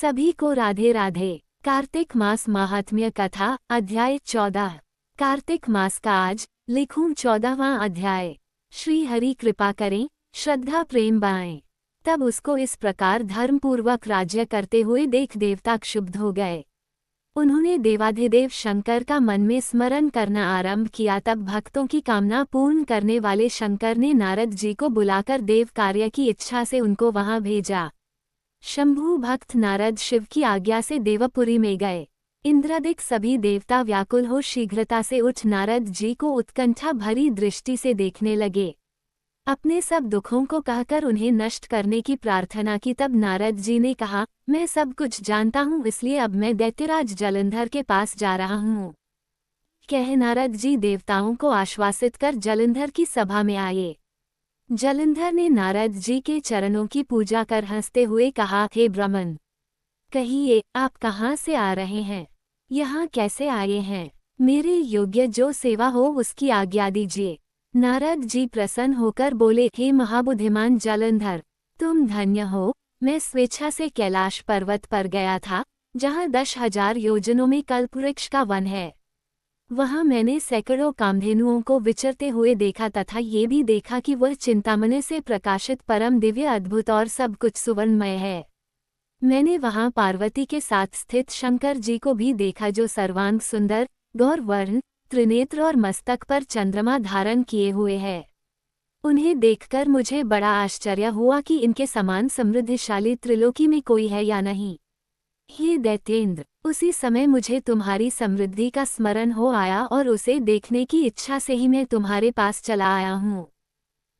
सभी को राधे राधे। कार्तिक मास माहात्म्य कथा अध्याय 14। कार्तिक मास का आज लिखूं 14वां अध्याय। श्री हरि कृपा करें, श्रद्धा प्रेम बाएं। तब उसको इस प्रकार धर्मपूर्वक राज्य करते हुए देख देवता क्षुब्ध हो गए। उन्होंने देवाधिदेव शंकर का मन में स्मरण करना आरंभ किया। तब भक्तों की कामना पूर्ण करने वाले शंकर ने नारद जी को बुलाकर देव कार्य की इच्छा से उनको वहां भेजा। शंभु भक्त नारद शिव की आज्ञा से देवपुरी में गए। इंद्रादिक सभी देवता व्याकुल हो शीघ्रता से उठ नारद जी को उत्कंठा भरी दृष्टि से देखने लगे। अपने सब दुखों को कहकर उन्हें नष्ट करने की प्रार्थना की। तब नारद जी ने कहा, मैं सब कुछ जानता हूँ, इसलिए अब मैं दैत्यराज जलंधर के पास जा रहा हूँ। कह नारद जी देवताओं को आश्वासित कर जलंधर की सभा में आए। जलंधर ने नारद जी के चरणों की पूजा कर हंसते हुए कहा, हे ब्राह्मण, कहिए आप कहाँ से आ रहे हैं, यहाँ कैसे आए हैं? मेरे योग्य जो सेवा हो उसकी आज्ञा दीजिए। नारद जी प्रसन्न होकर बोले, हे महाबुद्धिमान जलंधर, तुम धन्य हो। मैं स्वेच्छा से कैलाश पर्वत पर गया था, जहाँ 10,000 योजनों में कल्पवृक्ष का वन है। वहां मैंने सैकड़ों कामधेनुओं को विचरते हुए देखा तथा ये भी देखा कि वह चिंतामणि से प्रकाशित परम दिव्य अद्भुत और सब कुछ सुवर्णमय है। मैंने वहां पार्वती के साथ स्थित शंकर जी को भी देखा, जो सर्वांग सुंदर, गौर वर्ण, त्रिनेत्र और मस्तक पर चंद्रमा धारण किए हुए है। उन्हें देखकर मुझे बड़ा आश्चर्य हुआ कि इनके समान समृद्धिशाली त्रिलोकी में कोई है या नहीं। हे दैत्येंद्र, उसी समय मुझे तुम्हारी समृद्धि का स्मरण हो आया और उसे देखने की इच्छा से ही मैं तुम्हारे पास चला आया हूँ।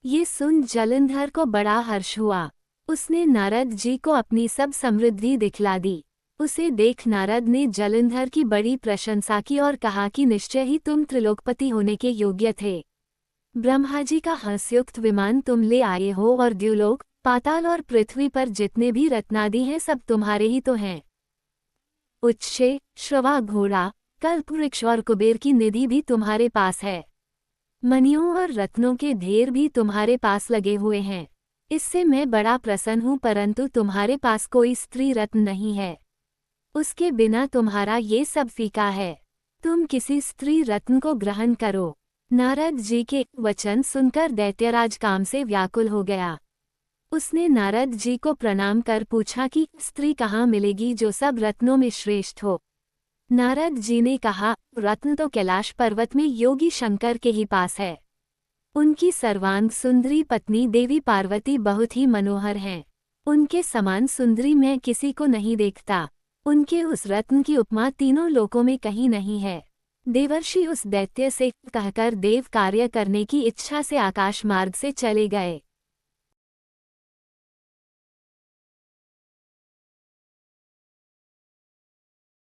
ये सुन जलंधर को बड़ा हर्ष हुआ। उसने नारद जी को अपनी सब समृद्धि दिखला दी। उसे देख नारद ने जलंधर की बड़ी प्रशंसा की और कहा कि निश्चय ही तुम त्रिलोकपति होने के योग्य थे। ब्रह्मा जी का हंसयुक्त विमान तुम ले आए हो और द्युलोक, पाताल और पृथ्वी पर जितने भी रत्नादि हैं सब तुम्हारे ही तो हैं। उच्छे, श्रवा घोड़ा, कल्पवृक्ष और कुबेर की निधि भी तुम्हारे पास है। मणियों और रत्नों के ढेर भी तुम्हारे पास लगे हुए हैं। इससे मैं बड़ा प्रसन्न हूँ, परंतु तुम्हारे पास कोई स्त्री रत्न नहीं है। उसके बिना तुम्हारा ये सब फीका है। तुम किसी स्त्री रत्न को ग्रहण करो। नारद जी के वचन सुनकर दैत्यराज काम से व्याकुल हो गया। उसने नारद जी को प्रणाम कर पूछा कि स्त्री कहाँ मिलेगी जो सब रत्नों में श्रेष्ठ हो। नारद जी ने कहा, रत्न तो कैलाश पर्वत में योगी शंकर के ही पास है। उनकी सर्वांग सुंदरी पत्नी देवी पार्वती बहुत ही मनोहर हैं। उनके समान सुंदरी मैं किसी को नहीं देखता। उनके उस रत्न की उपमा तीनों लोकों में कहीं नहीं है। देवर्षि उस दैत्य से कहकर देव कार्य करने की इच्छा से आकाश मार्ग से चले गए।